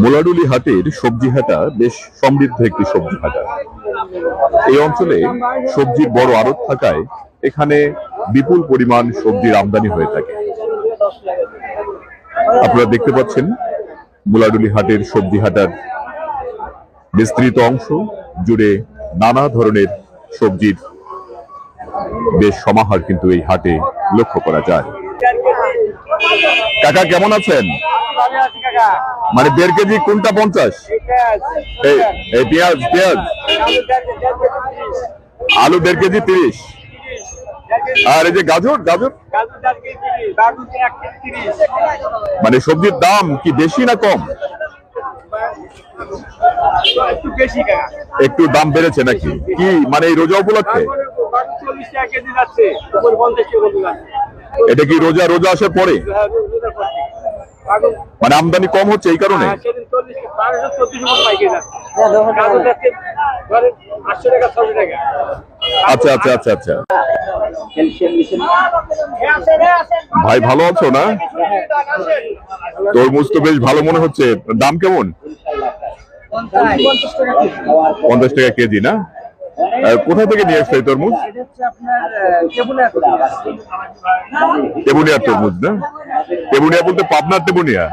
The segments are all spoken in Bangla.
মোলাডুলি হাটের সবজি হাটা বেশ সমৃদ্ধ একটি সবজি হাটা। এই অঞ্চলে সবজির বড় আড়ত থাকায় এখানে বিপুল পরিমাণ সবজির আমদানি হয়ে থাকে। আপনারা দেখতে পাচ্ছেন মোলাডুলি হাটের সবজি হাটার বিস্তৃত অংশ জুড়ে নানা ধরনের সবজির বেশ সমাহার কিন্তু এই হাটে লক্ষ্য করা যায়। কাকা কেমন আছেন? মানে 1.5 কেজি কোনটা 50? এই পেঁয়াজ আলু 1.5 কেজি 30, আর এই যে গাজর মানে সবজির দাম কি বেশি না কম? একটু দাম বেড়েছে নাকি? কি মানে এই রোজা উপলক্ষে? এটা কি রোজা আসার পরে মানে আমদানি কম হচ্ছে এই কারণে? আচ্ছা আচ্ছা আচ্ছা আচ্ছা। ভাই ভালো আছো না? তরমুজ তো বেশ ভালো মনে হচ্ছে। দাম কেমন? 50 টাকা কেজি না? কোথা থেকে নিয়ে আসছে এই তরমুজ? তেবুনিয়ার তরমুজ না? তেবুনিয়া বলতে পাবনার তেবুনিয়া?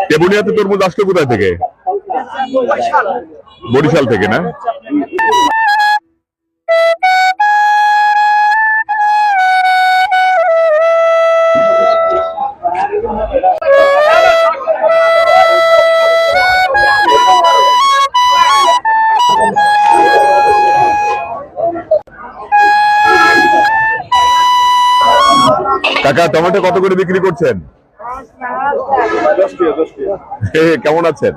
তেবুনিয়াতে তরমুজ আসলো কোথায় থেকে? বরিশাল থেকে না? কাকা টমেটো কত করে বিক্রি করছেন? কেমন আছেন?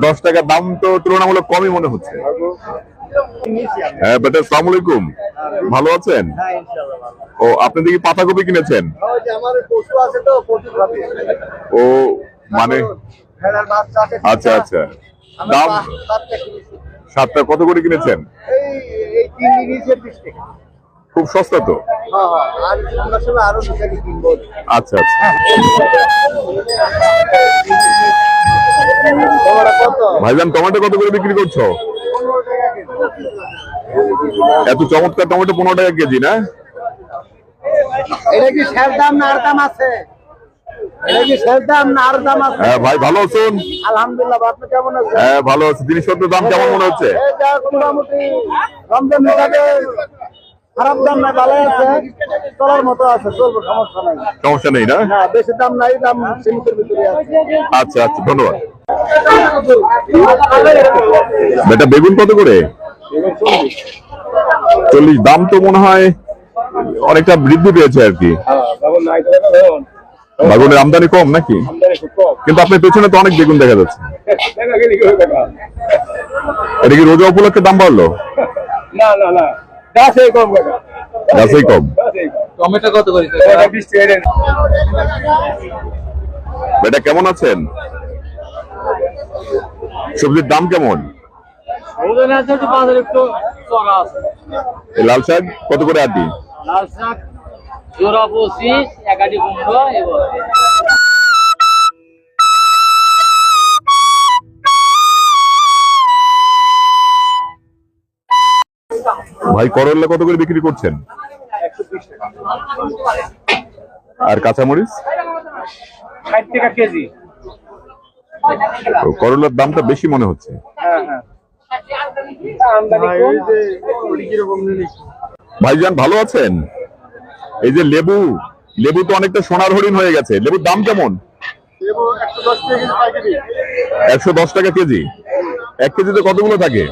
10 টাকা। দাম তো তুলনামূলক কমই মনে হচ্ছে। হ্যাঁ বেটা, আসসালামু আলাইকুম। ভালো আছেন? ও আপনি দেখি পাতাকপি কিনেছেন? ও মানে আচ্ছা আচ্ছা। দাম 7 কত করে কিনেছেন? খুব সস্তা তো। আচ্ছা আচ্ছা। ভাইজান টমেটো কত করে বিক্রি করছো? এত চমৎকার টমেটো 15 টাকা কেজি না? এটা কি শেষ দাম না আর দাম আছে? এটা কি শেষ দাম না আর দাম আছে? হ্যাঁ ভাই ভালো আছেন? আলহামদুলিল্লাহ। আপনি কেমন আছেন? হ্যাঁ ভালো আছি। জিনিসপত্রের দাম কেমন মনে হচ্ছে? এই যা মোটামুটি রমজান হিসাবে খারাপ দাম না, ভালো আছে, চলার মতো আছে, চলবে, সমস্যা নাই। সমস্যা নেই না? না বেশি দাম নাই, দাম সীমিতের ভিতরে আছে। আচ্ছা আচ্ছা, ধন্যবাদ। বেটা বেগুন কত করে? 40। দাম তো মনে হয় অনেকটা বৃদ্ধি পেয়েছে আর কি। বেগুনের আমদানি কম নাকি? কিন্তু আপনার পেছনে তো অনেক বেগুন দেখা যাচ্ছে। এটা কি রোজা উপলক্ষে দাম বাড়লো? না না না, গাছেই কম। গাছেই কম। টমেটো কত করে? বেটা কেমন আছেন? সবজির দাম কেমন? লাল শাক কত করে আটি? লাল শাক জোড়া 25, একাটি 15। ভাই করলা কত করে বিক্রি করছেন? আর কাঁচামরিচ? 60 টাকা কেজি। করলার দামটা বেশি মনে হচ্ছে। ভাইজান ভালো আছেন? এই যে লেবু তো অনেকটা সোনার হরিণ হয়ে গেছে। লেবুর দাম কেমন? 110 টাকা কেজি। 1 কেজিতে কতগুলো থাকে?